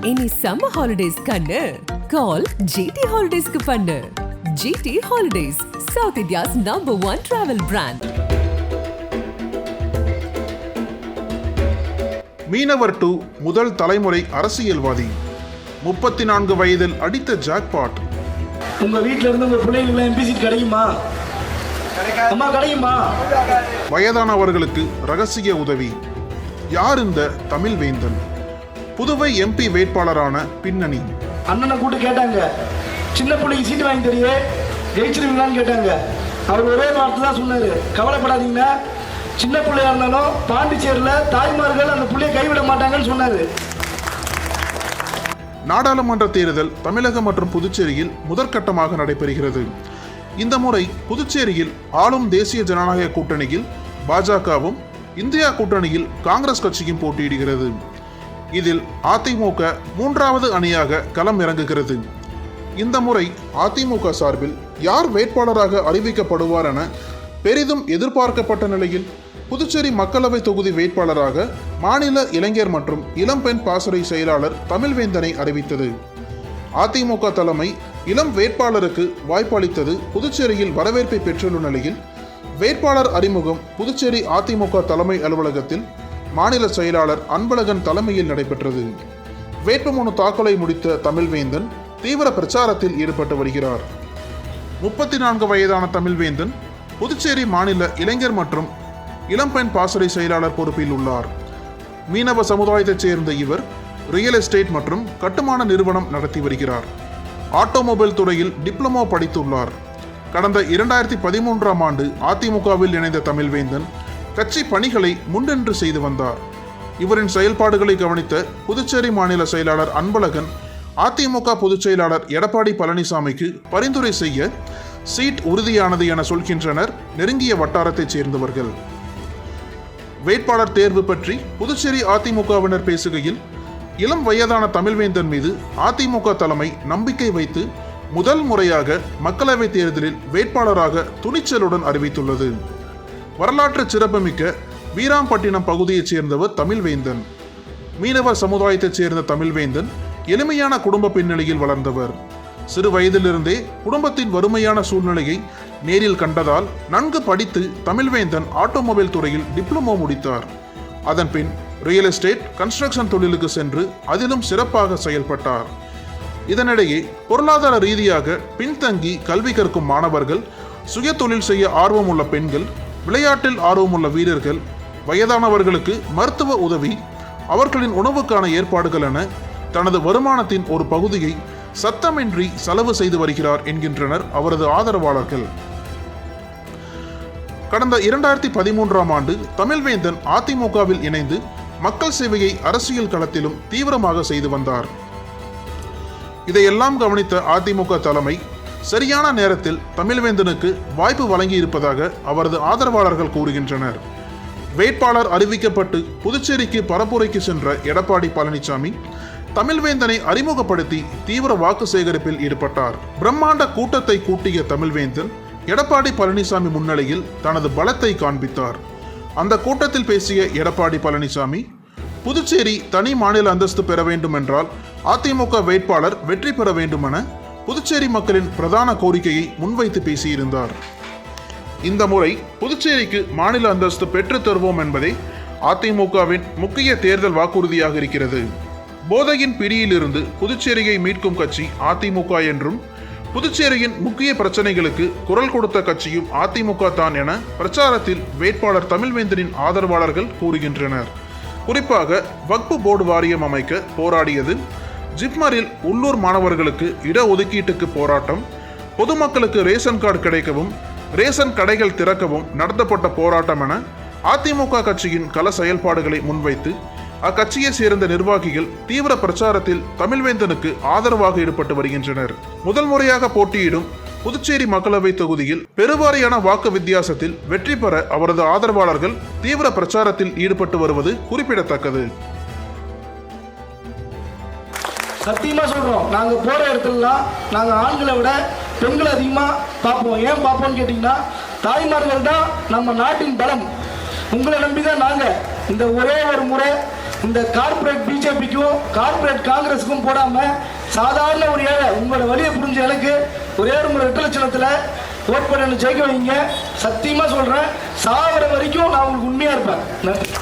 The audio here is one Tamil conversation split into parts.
இனி சம்மர் ஹாலிடேஸ் கண்ணு கால் ஜிடி ஹாலிடேஸ்க்கு பண்ணு. GT holidays, South India's #1 travel brand. மீனவர் 2 முதல் தலைமுறை அரசியல்வாதி. 34 வயதில் அடித்த ஜாக்பாட். உங்க வீட்ல இருந்து உங்க பிள்ளைங்களுக்கு எம்பி சீட் கிடைக்குமா? அம்மா கிடைக்குமா? வயதானவர்களுக்கு ரகசிய உதவி. யார் இந்த தமிழ் வேந்தன்? புதுவை எம்பி வேட்பாளரான பின்னணி. அண்ணனை கூட்டு கேட்டாங்க, சின்ன பிள்ளைக்கு சீட்டு வாங்கி தெரியே ஜெயிச்சிருவீங்களான்னு கேட்டாங்க. அவர் ஒரே வார்த்தை தான் சொன்னாரு, கவலைப்படாதீங்கன்னா சின்ன பிள்ளையா இருந்தாலும் பாண்டிச்சேரியில் தாய்மார்கள் அந்த பிள்ளையை கைவிட மாட்டாங்கன்னு சொன்னாரு. நாடாளுமன்ற தேர்தல் தமிழகம் மற்றும் புதுச்சேரியில் முதற்கட்டமாக நடைபெறுகிறது. இந்த முறை புதுச்சேரியில் ஆளும் தேசிய ஜனநாயக கூட்டணியில் பாஜகவும், இந்தியா கூட்டணியில் காங்கிரஸ் கட்சியும் போட்டியிடுகிறது. இதில் அதிமுக 3வது அணியாக களம் இறங்குகிறது. இந்த முறை அதிமுக சார்பில் யார் வேட்பாளராக அறிவிக்கப்படுவார் என பெரிதும் எதிர்பார்க்கப்பட்ட நிலையில் புதுச்சேரி மக்களவை தொகுதி வேட்பாளராக மாநில இளைஞர் மற்றும் இளம்பெண் பாசறை செயலாளர் தமிழ்வேந்தனை அறிவித்தது. அதிமுக தலைமை இளம் வேட்பாளருக்கு வாய்ப்பு அளித்தது புதுச்சேரியில் வரவேற்பை பெற்றுள்ள நிலையில் வேட்பாளர் அறிமுகம் புதுச்சேரி அதிமுக தலைமை அலுவலகத்தில் மாநில செயலாளர் அன்பழகன் தலைமையில் நடைபெற்றது. வேட்புமனு தாக்கலை முடித்த தமிழ்வேந்தன் தீவிர பிரச்சாரத்தில் ஈடுபட்டு வருகிறார். 34 வயதான தமிழ்வேந்தன் புதுச்சேரி மாநில இளைஞர் மற்றும் இளம்பெண் பாசறை செயலாளர் பொறுப்பில் உள்ளார். மீனவ சமுதாயத்தைச் சேர்ந்த இவர் ரியல் எஸ்டேட் மற்றும் கட்டுமான நிறுவனம் நடத்தி வருகிறார். ஆட்டோமொபைல் துறையில் டிப்ளமோ படித்துள்ளார். கடந்த 2013ஆம் ஆண்டு அதிமுகவில் இணைந்த தமிழ்வேந்தன் கட்சி பணிகளை முன்னின்று செய்து வந்தார். இவரின் செயல்பாடுகளை கவனித்த புதுச்சேரி மாநில செயலாளர் அன்பழகன் அதிமுக பொதுச் செயலாளர் எடப்பாடி பழனிசாமிக்கு பரிந்துரை செய்ய சீட் உறுதியானது என சொல்கின்றனர் நெருங்கிய வட்டாரத்தைச் சேர்ந்தவர்கள். வேட்பாளர் தேர்வு பற்றி புதுச்சேரி அதிமுகவினர் பேசுகையில், இளம் வயதான தமிழ்வேந்தன் மீது அதிமுக தலைமை நம்பிக்கை வைத்து முதல் முறையாக மக்களவைத் தேர்தலில் வேட்பாளராக துணிச்சலுடன் அறிவித்துள்ளது. வரலாற்று சிறப்புமிக்க வீராம்பட்டினம் பகுதியைச் சேர்ந்தவர் தமிழ்வேந்தன். மீனவ சமுதாயத்தைச் சேர்ந்த தமிழ்வேந்தன் எளிமையான குடும்ப பின்னணியில் வளர்ந்தவர். சிறு வயதிலிருந்தே குடும்பத்தின் வறுமையான சூழ்நிலையை நேரில் கண்டதால் நன்கு படித்து தமிழ்வேந்தன் ஆட்டோமொபைல் துறையில் டிப்ளமோ முடித்தார். அதன்பின் ரியல் எஸ்டேட், கன்ஸ்ட்ரக்ஷன் தொழிலுக்கு சென்று அதிலும் சிறப்பாக செயல்பட்டார். இதனிடையே பொருளாதார ரீதியாக பின்தங்கி கல்வி கற்கும் மாணவர்கள், சுய தொழில் செய்ய ஆர்வமுள்ள பெண்கள், விளையாட்டில் ஆர்வமுள்ள வீரர்கள், வயதானவர்களுக்கு மருத்துவ உதவி, அவர்களின் உணவுக்கான ஏற்பாடுகள் என தனது வருமானத்தின் ஒரு பகுதியை சத்தமின்றி செலவு செய்து வருகிறார் என்கின்றனர் அவரது ஆதரவாளர்கள். கடந்த 2013ஆம் ஆண்டு தமிழ்வேந்தன் அதிமுகவில் இணைந்து மக்கள் சேவையை அரசியல் களத்திலும் தீவிரமாக செய்து வந்தார். இதையெல்லாம் கவனித்த அதிமுக தலைமை சரியான நேரத்தில் தமிழ்வேந்தனுக்கு வாய்ப்பு வழங்கி இருப்பதாக அவரது ஆதரவாளர்கள் கூறுகின்றனர். வேட்பாளர் அறிவிக்கப்பட்டு புதுச்சேரிக்கு பரப்புரைக்கு சென்ற எடப்பாடி பழனிசாமி தமிழ்வேந்தனை அறிமுகப்படுத்தி தீவிர வாக்கு சேகரிப்பில் ஈடுபட்டார். பிரம்மாண்ட கூட்டத்தை கூட்டிய தமிழ்வேந்தன் எடப்பாடி பழனிசாமி முன்னிலையில் தனது பலத்தை காண்பித்தார். அந்த கூட்டத்தில் பேசிய எடப்பாடி பழனிசாமி, புதுச்சேரி தனி மாநில அந்தஸ்து பெற வேண்டும் என்றால் அதிமுக வேட்பாளர் வெற்றி பெற வேண்டும் என புதுச்சேரி மக்களின் பிரதான கோரிக்கையை முன்வைத்து பேசியிருந்தார். இந்த முறை புதுச்சேரிக்கு மாநில அந்தஸ்து பெற்று தருவோம் என்பதே அதிமுகவின் முக்கிய தேர்தல் வாக்குறுதியாக இருக்கிறது. போதையின் பிடியிலிருந்து புதுச்சேரியை மீட்கும் கட்சி அதிமுக என்றும், புதுச்சேரியின் முக்கிய பிரச்சனைகளுக்கு குரல் கொடுத்த கட்சியும் அதிமுக தான் என பிரச்சாரத்தில் வேட்பாளர் தமிழ்வேந்தனின் ஆதரவாளர்கள் கூறுகின்றனர். குறிப்பாக வக்பு போர்டு வாரியம் அமைக்க போராடியது, ஜிப்மரில் உள்ளூர் மாணவர்களுக்கு இடஒதுக்கீட்டுக்கு போராட்டம், பொதுமக்களுக்கு ரேஷன் கார்டு கிடைக்கவும் ரேஷன் கடைகள் திறக்கவும் நடத்தப்பட்ட போராட்டம் என அதிமுக கட்சியின் கள செயல்பாடுகளை முன்வைத்து அக்கட்சியை சேர்ந்த நிர்வாகிகள் தீவிர பிரச்சாரத்தில் தமிழ்வேந்தனுக்கு ஆதரவாக ஈடுபட்டு வருகின்றனர். முதல் முறையாக போட்டியிடும் புதுச்சேரி மக்களவை தொகுதியில் பெருவாரியான வாக்கு வித்தியாசத்தில் வெற்றி பெற அவரது ஆதரவாளர்கள் தீவிர பிரச்சாரத்தில் ஈடுபட்டு வருவது குறிப்பிடத்தக்கது. சத்தியமா சொல்றோம், நாங்க போற இடத்துலலாம் நாங்க ஆண்களை விட பெண்களை அதிகமா பார்ப்போம். ஏன் பார்ப்போம்னு கேட்டீங்கன்னா, தாய்மார்கள் தான் நம்ம நாட்டின் பலம். உங்களை நம்பிதான் நாங்க இந்த ஒரே ஒரு முறை இந்த கார்பரேட் பிஜேபிக்கும் கார்பரேட் காங்கிரஸுக்கும் போடாம சாதாரண ஒரு ஏழை உங்களோட வழியை புரிஞ்ச எனக்கு ஒரே ஒரு 2 லட்சத்துல ஓட் பண்ணி ஜெயிக்க வைங்க. சத்தியமா சொல்றேன், சாவர வரைக்கும் நான் உங்களுக்கு உண்மையா இருப்பேன். நன்றி.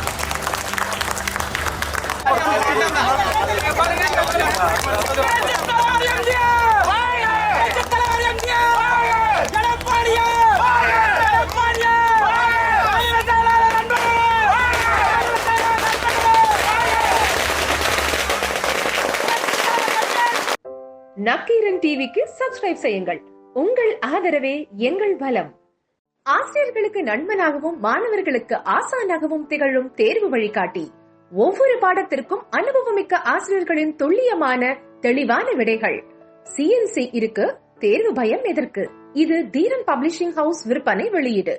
நக்கீரன் டிவிக்கு சப்ஸ்கிரைப் செய்யுங்கள். உங்கள் ஆதரவே எங்கள் பலம். ஆசிரியர்களுக்கு நண்பனாகவும் மாணவர்களுக்கு ஆசானாகவும் திகழும் தேர்வு வழிகாட்டி. ஒவ்வொரு பாடத்திற்கும் அனுபவமிக்க ஆசிரியர்களின் துல்லியமான தெளிவான விடைகள். CNC இருக்கு, தேர்வு பயம் எதற்கு? இது தீரன் பப்ளிஷிங் ஹவுஸ் விற்பனை வெளியீடு.